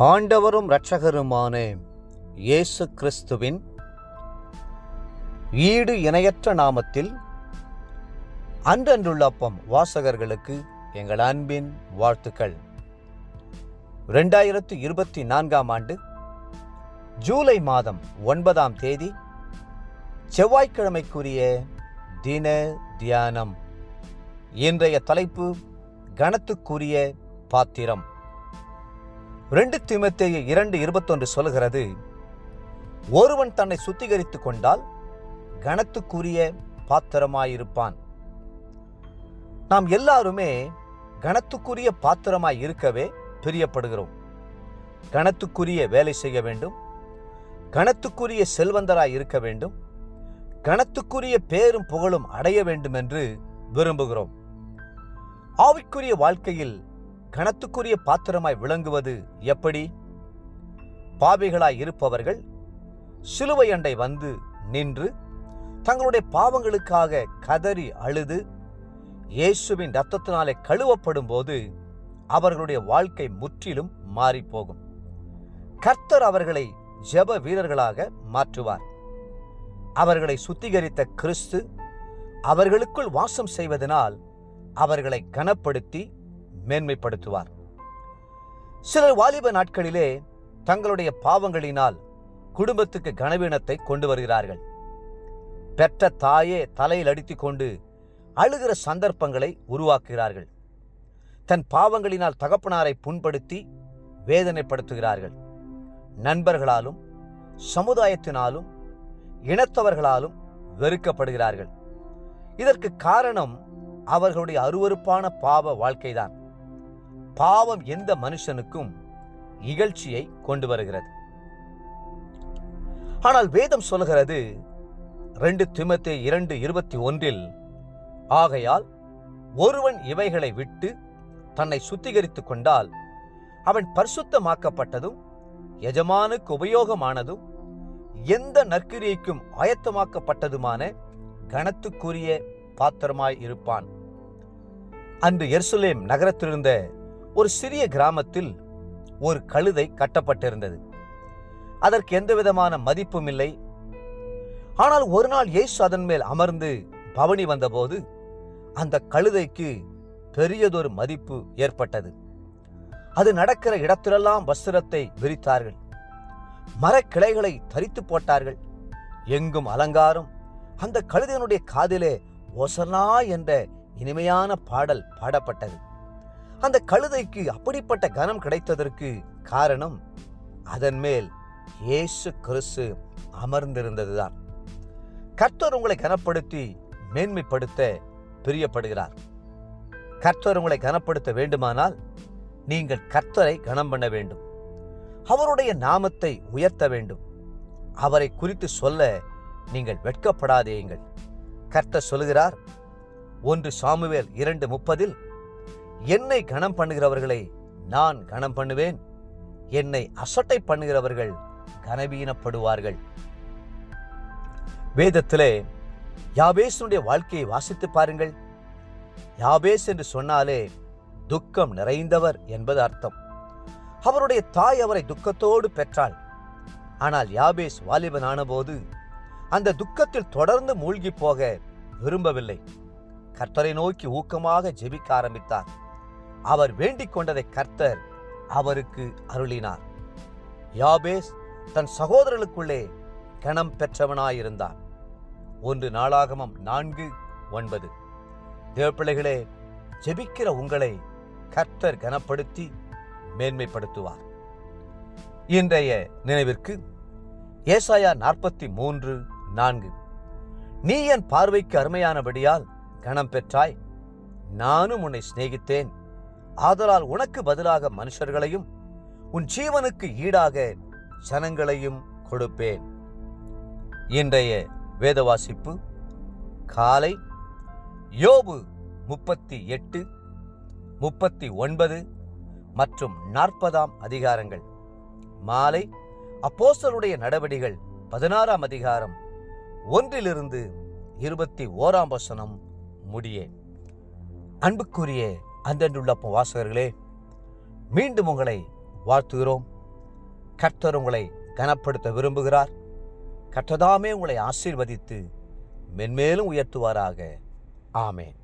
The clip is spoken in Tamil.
ஆண்டவரும் இரட்சகருமான இயேசு கிறிஸ்துவின் ஈடு இணையற்ற நாமத்தில் அன்றன்றுள்ள அப்பம் வாசகர்களுக்கு எங்கள் அன்பின் வாழ்த்துக்கள். 2024 ஆண்டு ஜூலை மாதம் 9ஆம் தேதி செவ்வாய்க்கிழமைக்குரிய தின தியானம். இன்றைய தலைப்பு கனத்துக்குரிய பாத்திரம். 2 தீமோத்தேயு 2:21 சொல்கிறது, ஒருவன் தன்னை சுத்திகரித்துக் கொண்டால் கனத்துக்குரிய பாத்திரமாயிருப்பான். நாம் எல்லாருமே கனத்துக்குரிய பாத்திரமாய் இருக்கவே பிரியப்படுகிறோம். கனத்துக்குரிய வேலை செய்ய வேண்டும், கனத்துக்குரிய செல்வந்தராய் இருக்க வேண்டும், கனத்துக்குரிய பேரும் புகழும் அடைய வேண்டும் என்று விரும்புகிறோம். ஆவிக்குரிய வாழ்க்கையில் கனத்துக்குரிய பாத்திரமாய் விளங்குவது எப்படி? பாவிகளாய் இருப்பவர்கள் சிலுவை அண்டை வந்து நின்று தங்களுடைய பாவங்களுக்காக கதறி அழுது இயேசுவின் இரத்தத்தினாலே கழுவப்படும் போது அவர்களுடைய வாழ்க்கை முற்றிலும் மாறிப்போகும். கர்த்தர் அவர்களை ஜெப வீரர்களாக மாற்றுவார். அவர்களை சுத்திகரித்த கிறிஸ்து அவர்களுக்குள் வாசம் செய்வதனால் அவர்களை கனப்படுத்தி மேன்மைப்படுத்துவார். சிலர் வாலிப நாட்களிலே தங்களுடைய பாவங்களினால் குடும்பத்துக்கு கனவீனத்தை கொண்டு வருகிறார்கள். பெற்ற தாயே தலையில் அடித்துக் கொண்டு அழுகிற சந்தர்ப்பங்களை உருவாக்குகிறார்கள். தன் பாவங்களினால் தகப்பனாரை புண்படுத்தி வேதனைப்படுத்துகிறார்கள். நண்பர்களாலும் சமுதாயத்தினாலும் இனத்தவர்களாலும் வெறுக்கப்படுகிறார்கள். இதற்கு காரணம் அவர்களுடைய அருவருப்பான பாவ வாழ்க்கைதான். பாவம் எந்த மனுஷனுக்கும் இகழ்ச்சியை கொண்டு வருகிறது. ஆனால் வேதம் சொல்கிறது 2 தீமோத்தேயு 2:21, ஆகையால் ஒருவன் இவைகளை விட்டு தன்னை சுத்திகரித்துக் கொண்டால் அவன் பரிசுத்தமாக்கப்பட்டதும் எஜமானுக்கு உபயோகமானதும் எந்த நற்கிரியைக்கும் ஆயத்தமாக்கப்பட்டதுமான கனத்துக்குரிய பாத்திரமாய் இருப்பான். அன்று எருசலேம் நகரத்திலிருந்த ஒரு சிறிய கிராமத்தில் ஒரு கழுதை கட்டப்பட்டிருந்தது. அதற்கு எந்த விதமான மதிப்பும் இல்லை. ஆனால் ஒரு நாள் இயேசு அதன் மேல் அமர்ந்து பவனி வந்தபோது அந்த கழுதைக்கு பெரியதொரு மதிப்பு ஏற்பட்டது. அது நடக்கிற இடத்திலெல்லாம் வஸ்திரத்தை விரித்தார்கள், மரக்கிளைகளை தரித்து போட்டார்கள், எங்கும் அலங்காரம். அந்த கழுதையினுடைய காதிலே ஓசனா என்ற இனிமையான பாடல் பாடப்பட்டது. அந்த கழுதைக்கு அப்படிப்பட்ட கனம் கிடைத்ததற்கு காரணம் அதன் மேல் இயேசு கிறிஸ்து அமர்ந்திருந்ததுதான். கர்த்தர் உங்களை கனப்படுத்தி மேன்மைப்படுத்த பிரியப்படுகிறார். கர்த்தர் உங்களை கனப்படுத்த வேண்டுமானால் நீங்கள் கர்த்தரை கனம் பண்ண வேண்டும். அவருடைய நாமத்தை உயர்த்த வேண்டும். அவரை குறித்து சொல்ல நீங்கள் வெட்கப்படாதேயுங்கள். கர்த்தர் சொல்லுகிறார் 1 சாமுவேல் 2:30, என்னை கனம் பண்ணுகிறவர்களை நான் கனம் பண்ணுவேன், என்னை அசட்டை பண்ணுகிறவர்கள் கனவீனப்படுவார்கள். வேதத்திலே யாபேசுடைய வாழ்க்கையை வாசித்து பாருங்கள். யாபேஸ் என்று சொன்னாலே துக்கம் நிறைந்தவர் என்பது அர்த்தம். அவருடைய தாய் அவரை துக்கத்தோடு பெற்றாள். ஆனால் யாபேஸ் வாலிபனான போது அந்த துக்கத்தில் தொடர்ந்து மூழ்கி போக விரும்பவில்லை. கர்த்தரை நோக்கி ஊக்கமாக ஜெபிக்க ஆரம்பித்தார். அவர் வேண்டிக் கொண்டதை கர்த்தர் அவருக்கு அருளினார். யாபேஸ் தன் சகோதரர்களுக்குள்ளே கனம் பெற்றவனாயிருந்தான். 1 நாளாகமம் 4:9. தேவப்பிள்ளைகளே, ஜெபிக்கிற உங்களை கர்த்தர் கனப்படுத்தி மேன்மைப்படுத்துவார். இன்றைய நினைவிற்கு ஏசாயா 43:4, நீ என் பார்வைக்கு அருமையானபடியால் கனம் பெற்றாய், நானும் உன்னை சிநேகித்தேன், ஆதலால் உனக்கு பதிலாக மனுஷர்களையும் உன் ஜீவனுக்கு ஈடாக ஜனங்களையும் கொடுப்பேன். இன்றைய வேத வாசிப்பு காலை யோபு 38, 39 மற்றும் 40ஆம் அதிகாரங்கள். மாலை அப்போஸ்தலருடைய நடவடிகள் 16ஆம் அதிகாரம் 1 21ஆம் வசனம் முடிய. அன்புக்குரிய அன்றன்றுள்ள வாசகர்களே, மீண்டும் உங்களை வாழ்த்துகிறோம். கர்த்தர் உங்களை கனப்படுத்த விரும்புகிறார். கர்த்தர்தாமே உங்களை ஆசீர்வதித்து மென்மேலும் உயர்த்துவாராக. ஆமென்.